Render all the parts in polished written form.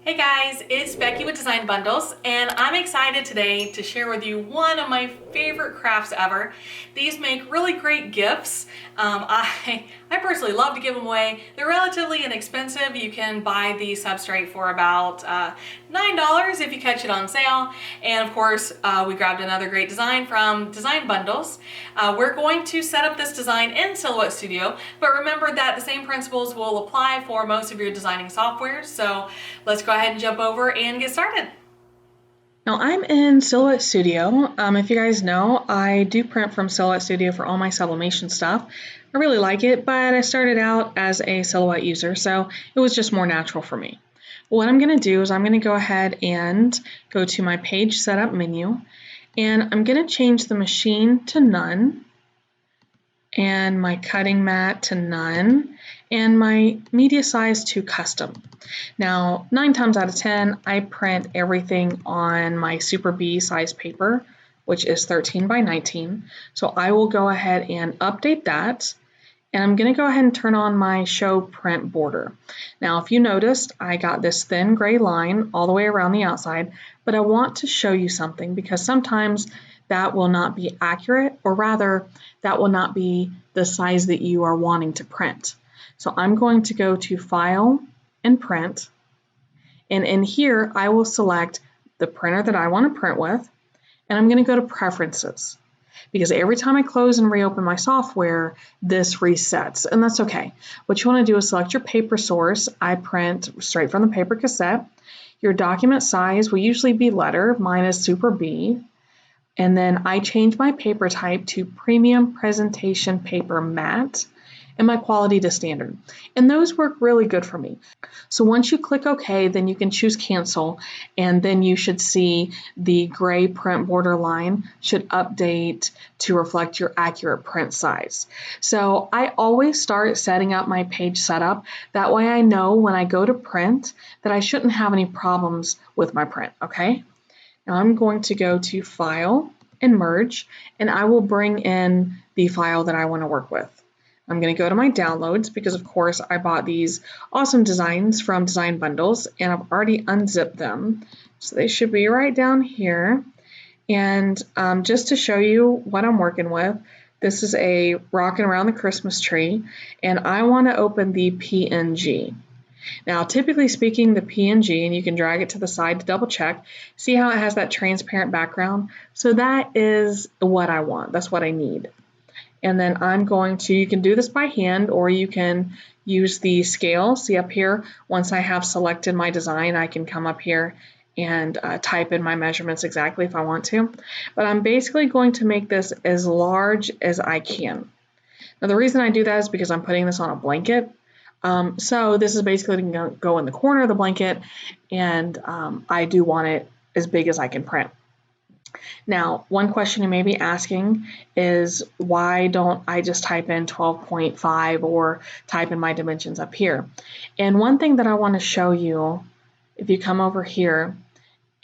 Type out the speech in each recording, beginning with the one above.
Hey guys, it's Becky with Design Bundles, and I'm excited today to share with you one of my favorite crafts ever. These make really great gifts. I personally love to give them away. They're relatively inexpensive. You can buy the substrate for about $9 if you catch it on sale. And of course, we grabbed another great design from Design Bundles. We're going to set up this design in Silhouette Studio, but remember that the same principles will apply for most of your designing software. So let's go ahead and jump over and get started. Now I'm in Silhouette Studio. If you guys know, I do print from Silhouette Studio for all my sublimation stuff. I really like it, but I started out as a Silhouette user, so it was just more natural for me. What I'm going to do is I'm going to go ahead and go to my page setup menu, and I'm going to change the machine to none, and my cutting mat to none, and my media size to custom. Now, 9 times out of 10, I print everything on my Super B size paper, which is 13 by 19. So I will go ahead and update that. And I'm going to go ahead and turn on my show print border. Now, if you noticed, I got this thin gray line all the way around the outside, but I want to show you something because sometimes that will not be accurate, or rather, that will not be the size that you are wanting to print. So I'm going to go to File and Print, and in here I will select the printer that I want to print with, and I'm going to go to Preferences, because every time I close and reopen my software, this resets, and that's okay. What you want to do is select your paper source. I print straight from the paper cassette. Your document size will usually be letter. Mine is Super B. And then I change my paper type to Premium Presentation Paper Matte, and my quality to standard. And those work really good for me. So once you click OK, then you can choose cancel, and then you should see the gray print border line should update to reflect your accurate print size. So I always start setting up my page setup. That way I know when I go to print that I shouldn't have any problems with my print, okay? Now I'm going to go to File and Merge, and I will bring in the file that I want to work with. I'm going to go to my downloads because, of course, I bought these awesome designs from Design Bundles, and I've already unzipped them. So they should be right down here. And just to show you what I'm working with, this is a Rockin' Around the Christmas Tree, and I want to open the PNG. Now, typically speaking, the PNG, and you can drag it to the side to double check, see how it has that transparent background? So that is what I want. That's what I need. And then I'm going to, you can do this by hand, or you can use the scale. See up here, once I have selected my design, I can come up here and type in my measurements exactly if I want to. But I'm basically going to make this as large as I can. Now the reason I do that is because I'm putting this on a blanket. So this is basically going to go in the corner of the blanket, and I do want it as big as I can print. Now, one question you may be asking is, why don't I just type in 12.5 or type in my dimensions up here? And one thing that I want to show you, if you come over here,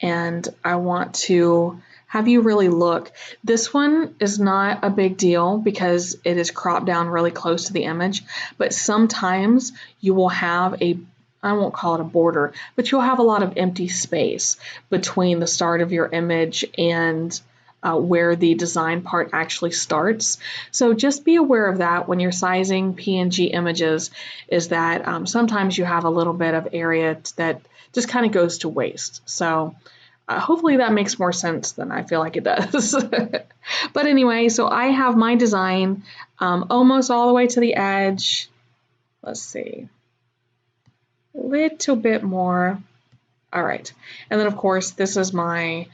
and I want to have you really look, this one is not a big deal because it is cropped down really close to the image, but sometimes you will have a, I won't call it a border, but you'll have a lot of empty space between the start of your image and where the design part actually starts. So just be aware of that when you're sizing PNG images, is that sometimes you have a little bit of area that just kind of goes to waste. So hopefully that makes more sense than I feel like it does. But anyway, so I have my design almost all the way to the edge. Let's see. Little bit more. All right. And then, of course, this is my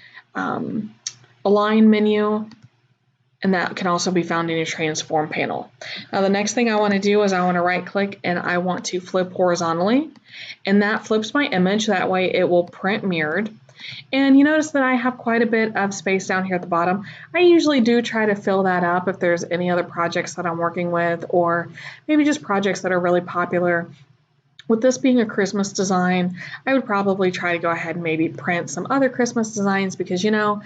align menu, and that can also be found in your transform panel. Now, the next thing I want to do is I want to right click and I want to flip horizontally, and that flips my image. That way it will print mirrored. And you notice that I have quite a bit of space down here at the bottom. I usually do try to fill that up if there's any other projects that I'm working with, or maybe just projects that are really popular. With this being a Christmas design, I would probably try to go ahead and maybe print some other Christmas designs because, you know,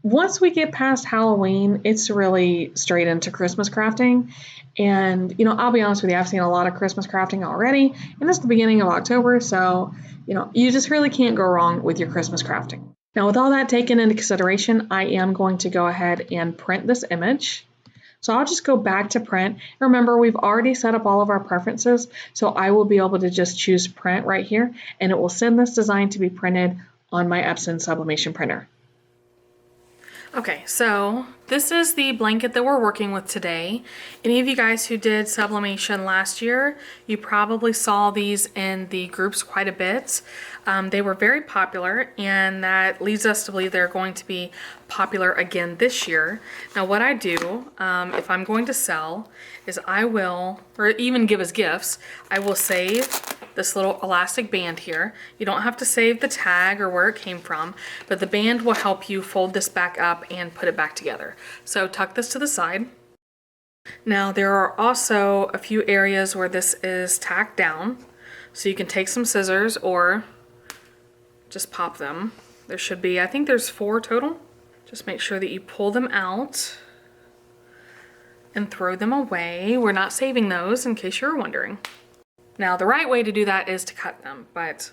once we get past Halloween, it's really straight into Christmas crafting. And, I'll be honest with you, I've seen a lot of Christmas crafting already, and it's the beginning of October, so, you just really can't go wrong with your Christmas crafting. Now, with all that taken into consideration, I am going to go ahead and print this image. So I'll just go back to print. Remember, we've already set up all of our preferences, so I will be able to just choose print right here, and it will send this design to be printed on my Epson Sublimation printer. Okay, so this is the blanket that we're working with today. Any of you guys who did sublimation last year, you probably saw these in the groups quite a bit. They were very popular, and that leads us to believe they're going to be popular again this year. Now what I do, if I'm going to sell, is I will, or even give as gifts, I will save this little elastic band here. You don't have to save the tag or where it came from, but the band will help you fold this back up and put it back together. So tuck this to the side. Now there are also a few areas where this is tacked down, so you can take some scissors or just pop them. There should be, I think there's 4 total. Just make sure that you pull them out and throw them away. We're not saving those, in case you're wondering. Now, the right way to do that is to cut them, but,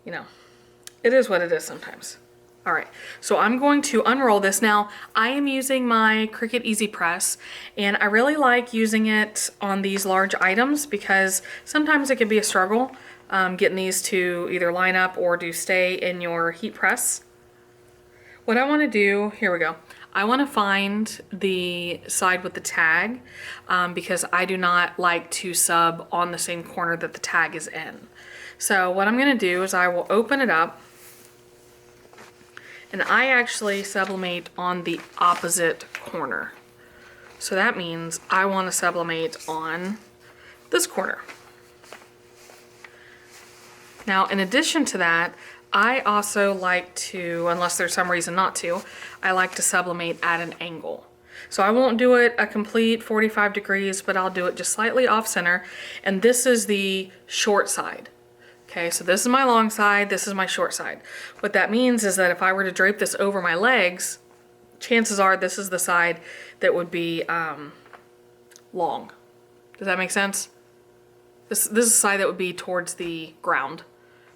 it is what it is sometimes. All right, so I'm going to unroll this. Now, I am using my Cricut Easy Press, and I really like using it on these large items because sometimes it can be a struggle getting these to either line up or to stay in your heat press. What I want to do, here we go. I want to find the side with the tag because I do not like to sub on the same corner that the tag is in. So what I'm going to do is I will open it up, and I actually sublimate on the opposite corner. So that means I want to sublimate on this corner. Now, in addition to that, I also like to, unless there's some reason not to, I like to sublimate at an angle. So I won't do it a complete 45 degrees, but I'll do it just slightly off center. And this is the short side. Okay, so this is my long side, this is my short side. What that means is that if I were to drape this over my legs, chances are this is the side that would be long. Does that make sense? This is the side that would be towards the ground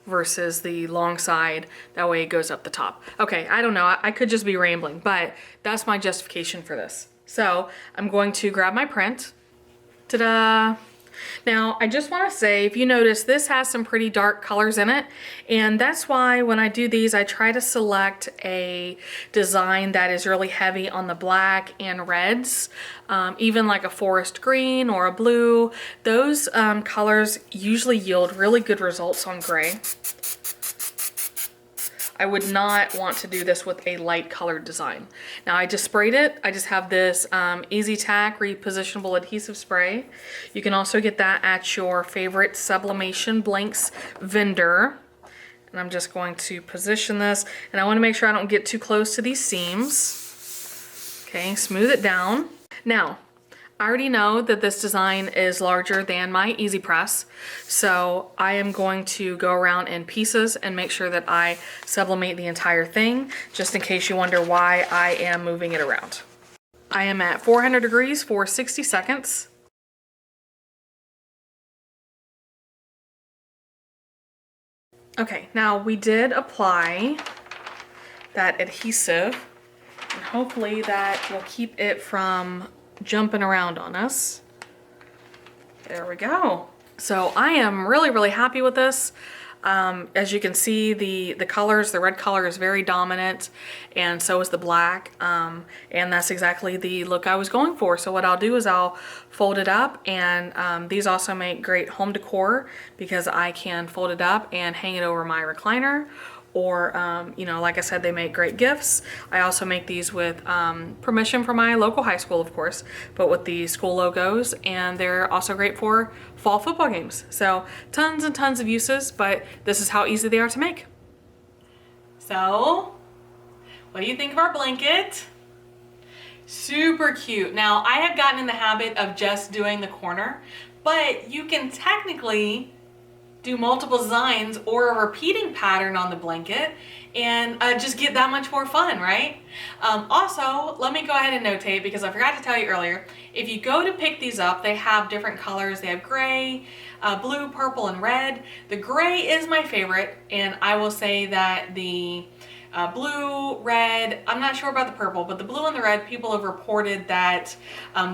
versus the long side. That way it goes up the top. Okay, I don't know. I could just be rambling, but that's my justification for this. So I'm going to grab my print. Ta-da! Now, I just want to say, if you notice, this has some pretty dark colors in it, and that's why when I do these, I try to select a design that is really heavy on the black and reds, even like a forest green or a blue. Those colors usually yield really good results on gray. I would not want to do this with a light colored design. Now I just sprayed it. I just have this Easy Tack repositionable adhesive spray. You can also get that at your favorite Sublimation blanks vendor. And I'm just going to position this, and I want to make sure I don't get too close to these seams. Okay, smooth it down. Now, I already know that this design is larger than my Easy Press, so I am going to go around in pieces and make sure that I sublimate the entire thing, just in case you wonder why I am moving it around. I am at 400 degrees for 60 seconds. Okay, now we did apply that adhesive, and hopefully that will keep it from jumping around on us. There we go. So I am really, really happy with this. As you can see, the colors, the red color is very dominant, and so is the black, and that's exactly the look I was going for. So what I'll do is I'll fold it up, and these also make great home decor because I can fold it up and hang it over my recliner, or like I said, they make great gifts. I also make these with permission from my local high school, of course, but with the school logos, and they're also great for fall football games. So tons and tons of uses, but this is how easy they are to make. So what do you think of our blanket? Super cute. Now I have gotten in the habit of just doing the corner, but you can technically do multiple designs or a repeating pattern on the blanket and just get that much more fun, right? Also, let me go ahead and notate, because I forgot to tell you earlier, if you go to pick these up, they have different colors. They have gray, blue, purple, and red. The gray is my favorite, and I will say that the blue, red, I'm not sure about the purple, but the blue and the red, people have reported that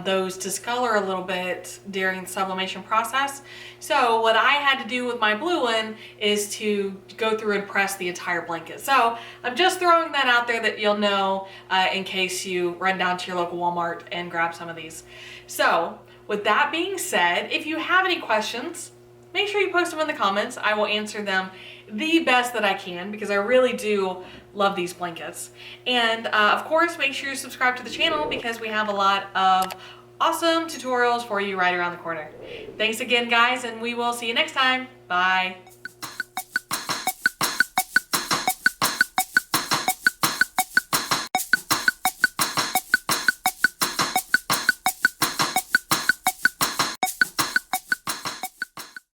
those discolor a little bit during the sublimation process. So what I had to do with my blue one is to go through and press the entire blanket. So I'm just throwing that out there that you'll know in case you run down to your local Walmart and grab some of these. So with that being said, if you have any questions, make sure you post them in the comments. I will answer them the best that I can, because I really do love these blankets. And of course, make sure you subscribe to the channel, because we have a lot of awesome tutorials for you right around the corner. Thanks again, guys, and we will see you next time. Bye.